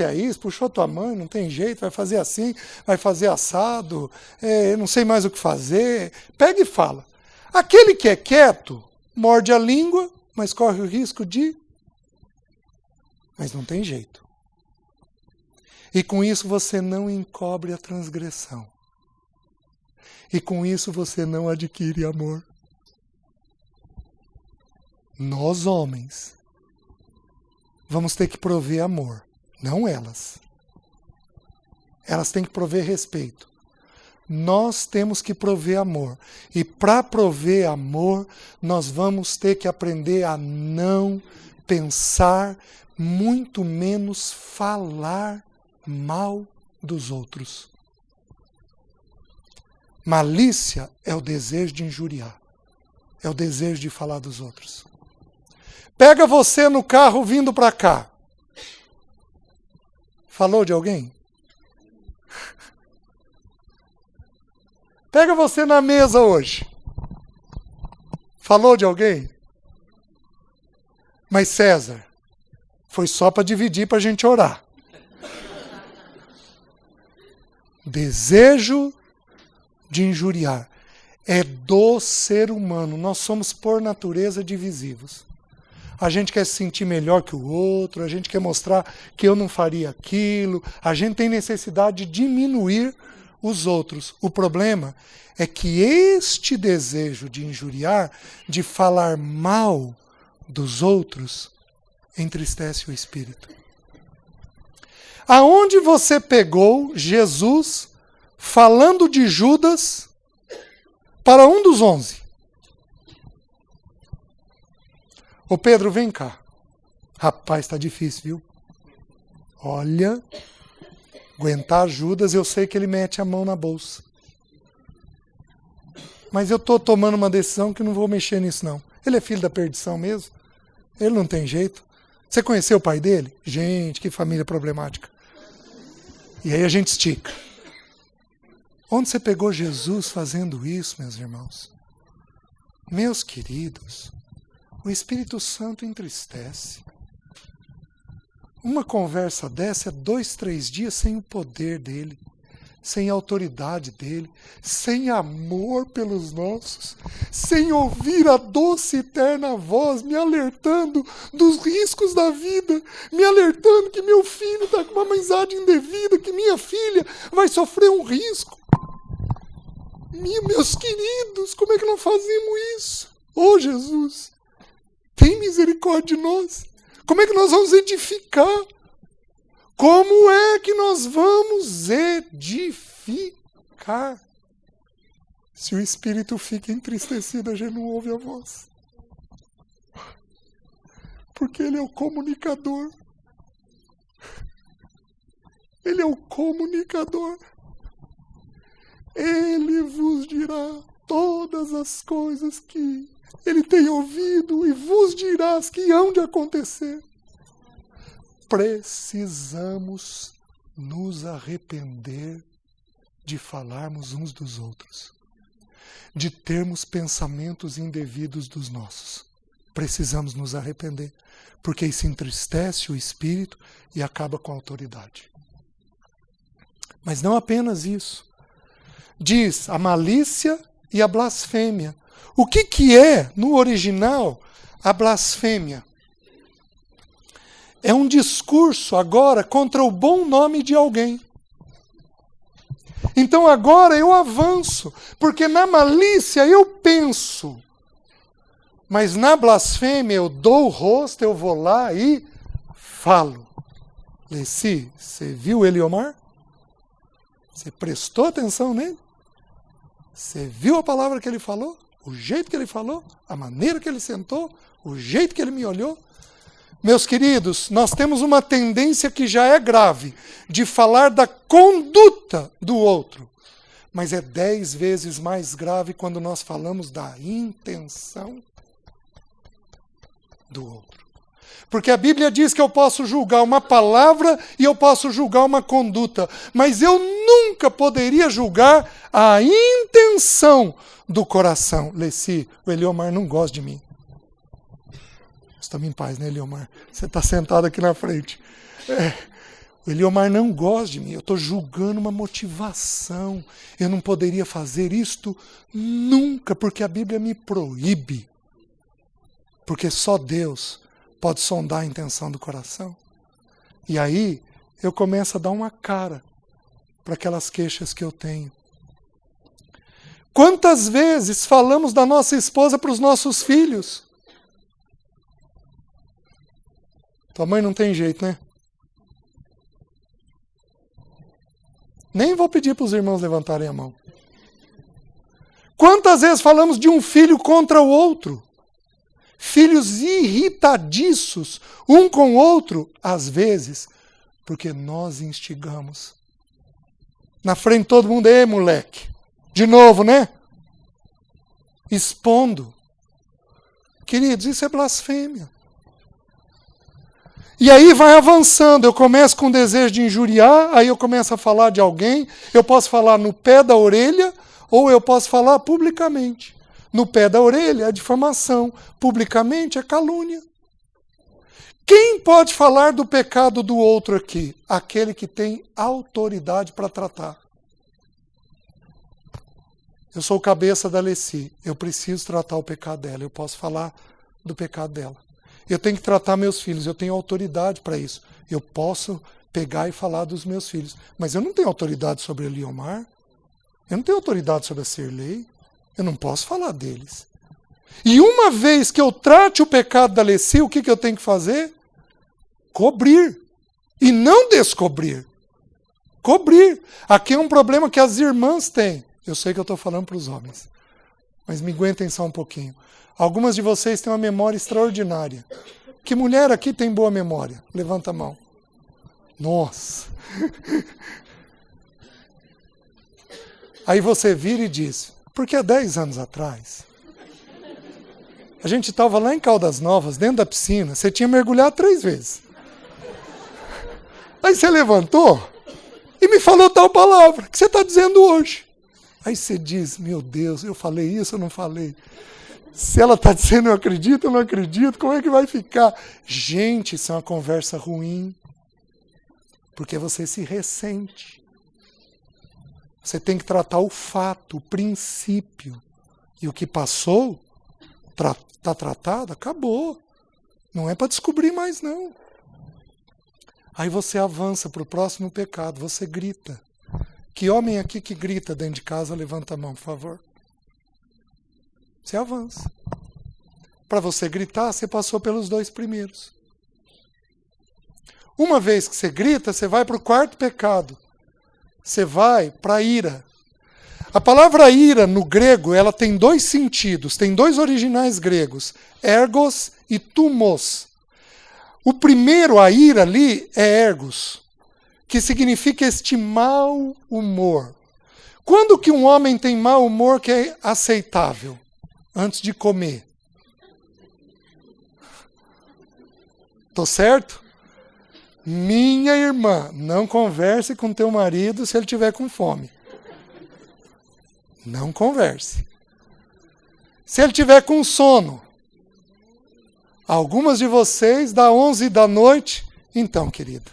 é isso, puxou tua mãe, não tem jeito, vai fazer assim, vai fazer assado, não sei mais o que fazer. Pega e fala. Aquele que é quieto, morde a língua, mas corre o risco de... Mas não tem jeito. E com isso você não encobre a transgressão. E com isso você não adquire amor. Nós, homens, vamos ter que prover amor, não elas. Elas têm que prover respeito. Nós temos que prover amor. E para prover amor, nós vamos ter que aprender a não pensar, muito menos falar mal dos outros. Malícia é o desejo de injuriar. É o desejo de falar dos outros. Pega você no carro vindo para cá. Falou de alguém? Pega você na mesa hoje. Falou de alguém? Mas César, foi só para dividir para a gente orar. Desejo de injuriar é do ser humano. Nós somos por natureza divisivos. A gente quer se sentir melhor que o outro, a gente quer mostrar que eu não faria aquilo, a gente tem necessidade de diminuir os outros. O problema é que este desejo de injuriar, de falar mal dos outros, entristece o espírito. Aonde você pegou Jesus falando de Judas para um dos 11? Ô Pedro, vem cá. Rapaz, está difícil, viu? Olha, aguentar Judas, eu sei que ele mete a mão na bolsa. Mas eu estou tomando uma decisão que não vou mexer nisso, não. Ele é filho da perdição mesmo? Ele não tem jeito. Você conheceu o pai dele? Gente, que família problemática. E aí a gente estica. Onde você pegou Jesus fazendo isso, meus irmãos? Meus queridos, o Espírito Santo entristece. Uma conversa dessa é 2, 3 dias sem o poder dele, sem a autoridade dele, sem amor pelos nossos, sem ouvir a doce e eterna voz me alertando dos riscos da vida, me alertando que meu filho está com uma amizade indevida, que minha filha vai sofrer um risco. Meus queridos, como é que nós fazemos isso? Ô Jesus, tem misericórdia de nós. Como é que nós vamos edificar? Como é que nós vamos edificar? Se o Espírito fica entristecido, a gente não ouve a voz. Porque ele é o comunicador. Ele é o comunicador. Ele vos dirá todas as coisas que ele tem ouvido e vos dirá as que hão de acontecer. Precisamos nos arrepender de falarmos uns dos outros, de termos pensamentos indevidos dos nossos. Precisamos nos arrepender, porque isso entristece o espírito e acaba com a autoridade. Mas não apenas isso. Diz, a malícia e a blasfêmia. O que é, no original, a blasfêmia? É um discurso agora contra o bom nome de alguém. Então agora eu avanço, porque na malícia eu penso, mas na blasfêmia eu dou o rosto, eu vou lá e falo. Leci, você viu Eliomar? Você prestou atenção nele? Você viu a palavra que ele falou? O jeito que ele falou? A maneira que ele sentou? O jeito que ele me olhou? Meus queridos, nós temos uma tendência que já é grave, de falar da conduta do outro. Mas é 10 vezes mais grave quando nós falamos da intenção do outro. Porque a Bíblia diz que eu posso julgar uma palavra e eu posso julgar uma conduta, mas eu nunca poderia julgar a intenção do coração. Leci, o Eliomar não gosta de mim. Estamos em paz, né, Eliomar? Você está sentado aqui na frente. O Eliomar não gosta de mim. Eu estou julgando uma motivação. Eu não poderia fazer isto nunca, porque a Bíblia me proíbe. Porque só Deus pode sondar a intenção do coração. E aí, eu começo a dar uma cara para aquelas queixas que eu tenho. Quantas vezes falamos da nossa esposa para os nossos filhos? Tua mãe não tem jeito, né? Nem vou pedir para os irmãos levantarem a mão. Quantas vezes falamos de um filho contra o outro? Filhos irritadiços, um com o outro, às vezes, porque nós instigamos. Na frente de todo mundo, moleque. De novo, né? Expondo. Queridos, isso é blasfêmia. E aí vai avançando, eu começo com o desejo de injuriar, aí eu começo a falar de alguém, eu posso falar no pé da orelha, ou eu posso falar publicamente. No pé da orelha é difamação, publicamente é calúnia. Quem pode falar do pecado do outro aqui? Aquele que tem autoridade para tratar. Eu sou o cabeça da Leci, eu preciso tratar o pecado dela, eu posso falar do pecado dela. Eu tenho que tratar meus filhos, eu tenho autoridade para isso. Eu posso pegar e falar dos meus filhos. Mas eu não tenho autoridade sobre a Eliomar, eu não tenho autoridade sobre a Sirlei, eu não posso falar deles. E uma vez que eu trate o pecado da Leci, o que eu tenho que fazer? Cobrir. E não descobrir. Cobrir. Aqui é um problema que as irmãs têm. Eu sei que eu estou falando para os homens. Mas me aguentem só um pouquinho. Algumas de vocês têm uma memória extraordinária. Que mulher aqui tem boa memória? Levanta a mão. Nossa! Aí você vira e diz, porque há 10 anos atrás, a gente estava lá em Caldas Novas, dentro da piscina, você tinha mergulhado 3 vezes. Aí você levantou e me falou tal palavra que você está dizendo hoje. Aí você diz, meu Deus, eu falei isso ou não falei? Se ela está dizendo eu acredito, eu não acredito, como é que vai ficar? Gente, isso é uma conversa ruim. Porque você se ressente. Você tem que tratar o fato, o princípio. E o que passou, está tratado, acabou. Não é para descobrir mais, não. Aí você avança para o próximo pecado, você grita. Que homem aqui que grita dentro de casa, levanta a mão, por favor. Você avança. Para você gritar, você passou pelos 2 primeiros. Uma vez que você grita, você vai para o 4º pecado. Você vai para a ira. A palavra ira, no grego, ela tem 2 sentidos. Tem 2 originais gregos. Ergos e thumos. O primeiro, a ira ali, é ergos, que significa este mau humor. Quando que um homem tem mau humor que é aceitável? Antes de comer. Tô certo? Minha irmã, não converse com teu marido se ele estiver com fome. Não converse. Se ele estiver com sono. Algumas de vocês, dá 11 da noite. Então, querida.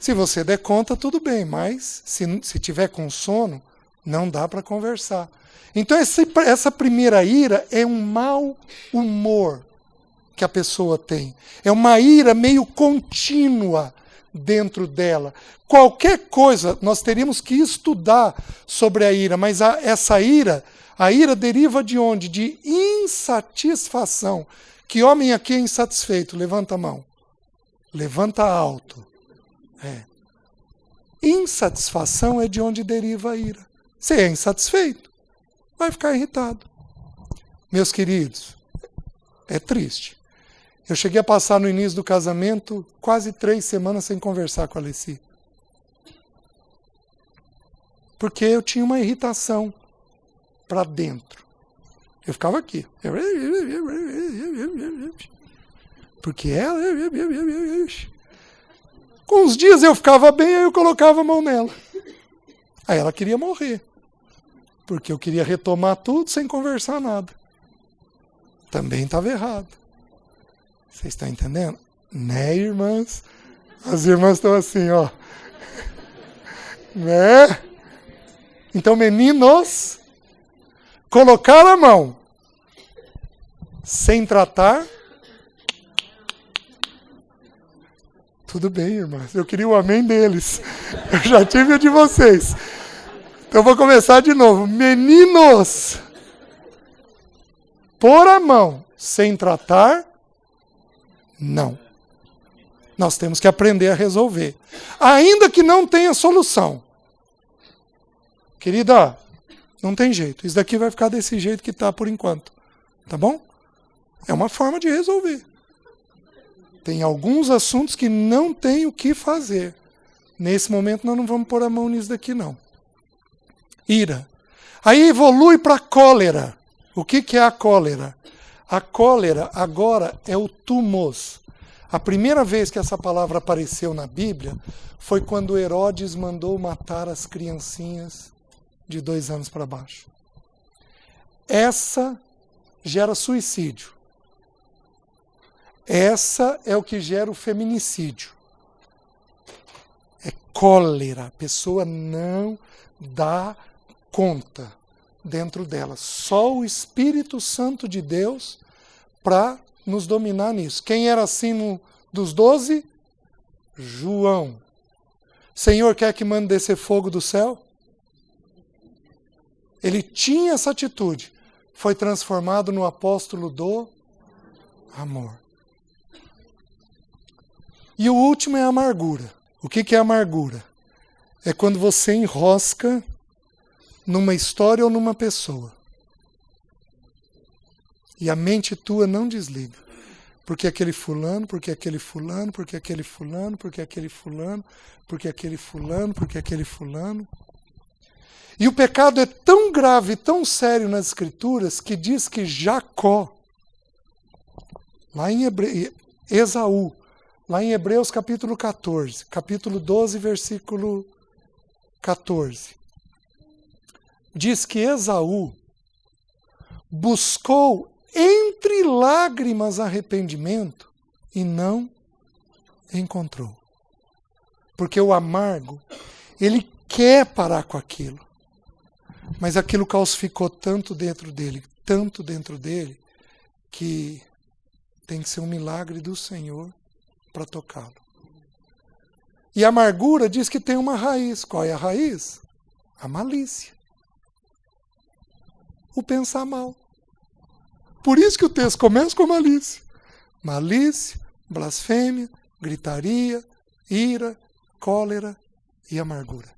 Se você der conta, tudo bem, mas se tiver com sono, não dá para conversar. Então essa primeira ira é um mau humor que a pessoa tem. É uma ira meio contínua dentro dela. Qualquer coisa, nós teríamos que estudar sobre a ira, mas essa ira, a ira deriva de onde? De insatisfação. Que homem aqui é insatisfeito? Levanta a mão. Levanta alto. Insatisfação é de onde deriva a ira. Você é insatisfeito, vai ficar irritado. Meus queridos, é triste. Eu cheguei a passar no início do casamento quase 3 semanas sem conversar com a Alessi. Porque eu tinha uma irritação para dentro. Eu ficava aqui. Porque ela... Com uns dias eu ficava bem, aí eu colocava a mão nela. Aí ela queria morrer. Porque eu queria retomar tudo sem conversar nada. Também estava errado. Vocês estão entendendo? Né, irmãs? As irmãs estão assim, ó. Né? Então, meninos, colocar a mão sem tratar. Tudo bem, irmãs. Eu queria o amém deles. Eu já tive o de vocês. Então, vou começar de novo. Meninos, pôr a mão sem tratar, não. Nós temos que aprender a resolver. Ainda que não tenha solução. Querida, não tem jeito. Isso daqui vai ficar desse jeito que está por enquanto. Tá bom? É uma forma de resolver. Tem alguns assuntos que não tem o que fazer. Nesse momento nós não vamos pôr a mão nisso daqui não. Ira. Aí evolui para cólera. O que é a cólera? A cólera agora é o thumos. A primeira vez que essa palavra apareceu na Bíblia foi quando Herodes mandou matar as criancinhas de 2 anos para baixo. Essa gera suicídio. Essa é o que gera o feminicídio. É cólera. A pessoa não dá conta dentro dela. Só o Espírito Santo de Deus para nos dominar nisso. Quem era assim dos 12? João. Senhor, quer que mande descer fogo do céu? Ele tinha essa atitude. Foi transformado no apóstolo do amor. E o último é a amargura. O que é amargura? É quando você enrosca numa história ou numa pessoa. E a mente tua não desliga. Porque aquele fulano, porque aquele fulano, porque aquele fulano, porque aquele fulano, porque aquele fulano, porque aquele fulano. E o pecado é tão grave, tão sério nas Escrituras, que diz que Jacó, lá em Esaú, lá em Hebreus capítulo 14, capítulo 12, versículo 14, diz que Esaú buscou entre lágrimas arrependimento e não encontrou. Porque o amargo, ele quer parar com aquilo. Mas aquilo calcificou tanto dentro dele, que tem que ser um milagre do Senhor para tocá-lo. E a amargura diz que tem uma raiz. Qual é a raiz? A malícia. O pensar mal. Por isso que o texto começa com malícia. Malícia, blasfêmia, gritaria, ira, cólera e amargura.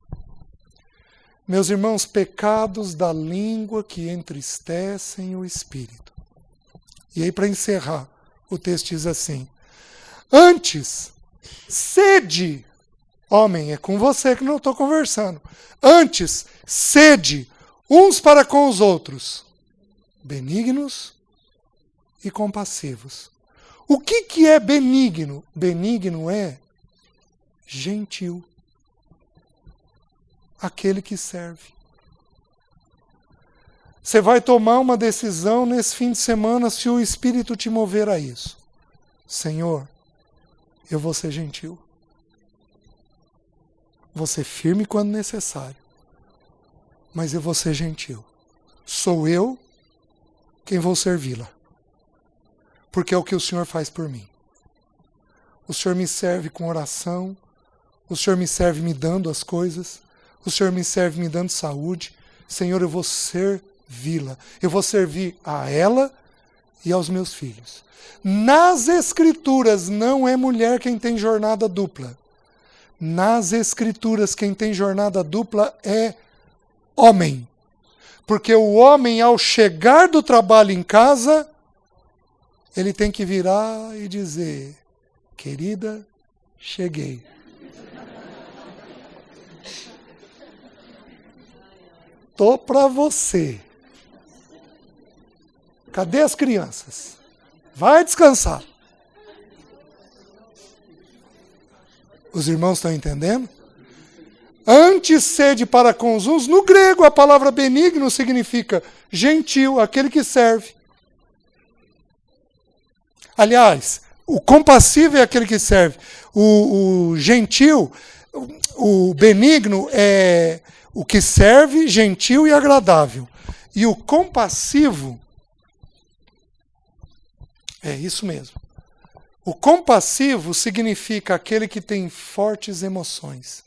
Meus irmãos, pecados da língua que entristecem o espírito. E aí, para encerrar, o texto diz assim: antes, sede, homem, é com você que não estou conversando. Antes, sede uns para com os outros, benignos e compassivos. O que é benigno? Benigno é gentil. Aquele que serve. Você vai tomar uma decisão nesse fim de semana se o Espírito te mover a isso. Senhor, eu vou ser gentil. Vou ser firme quando necessário. Mas eu vou ser gentil. Sou eu quem vou servi-la. Porque é o que o Senhor faz por mim. O Senhor me serve com oração. O Senhor me serve me dando as coisas. O Senhor me serve me dando saúde. Senhor, eu vou servi-la. Eu vou servir a ela e aos meus filhos. Nas Escrituras não é mulher quem tem jornada dupla. Nas Escrituras quem tem jornada dupla é homem. Porque o homem, ao chegar do trabalho em casa, ele tem que virar e dizer: querida, cheguei. Tô para você. Cadê as crianças? Vai descansar. Os irmãos estão entendendo? Antes sede para com os uns. No grego, a palavra benigno significa gentil, aquele que serve. Aliás, o compassivo é aquele que serve. O gentil, o benigno é o que serve, gentil e agradável. E o compassivo é isso mesmo. O compassivo significa aquele que tem fortes emoções,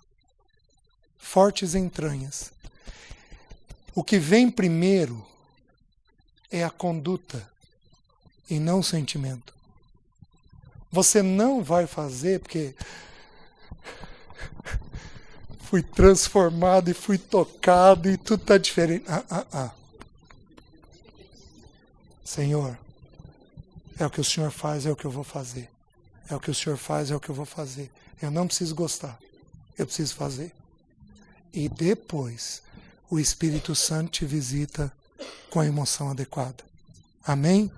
fortes entranhas. O que vem primeiro é a conduta e não o sentimento. Você não vai fazer porque fui transformado e fui tocado e tudo está diferente. Senhor, é o que o Senhor faz, é o que eu vou fazer. É o que o Senhor faz, é o que eu vou fazer. Eu não preciso gostar, eu preciso fazer. E depois, o Espírito Santo te visita com a emoção adequada. Amém?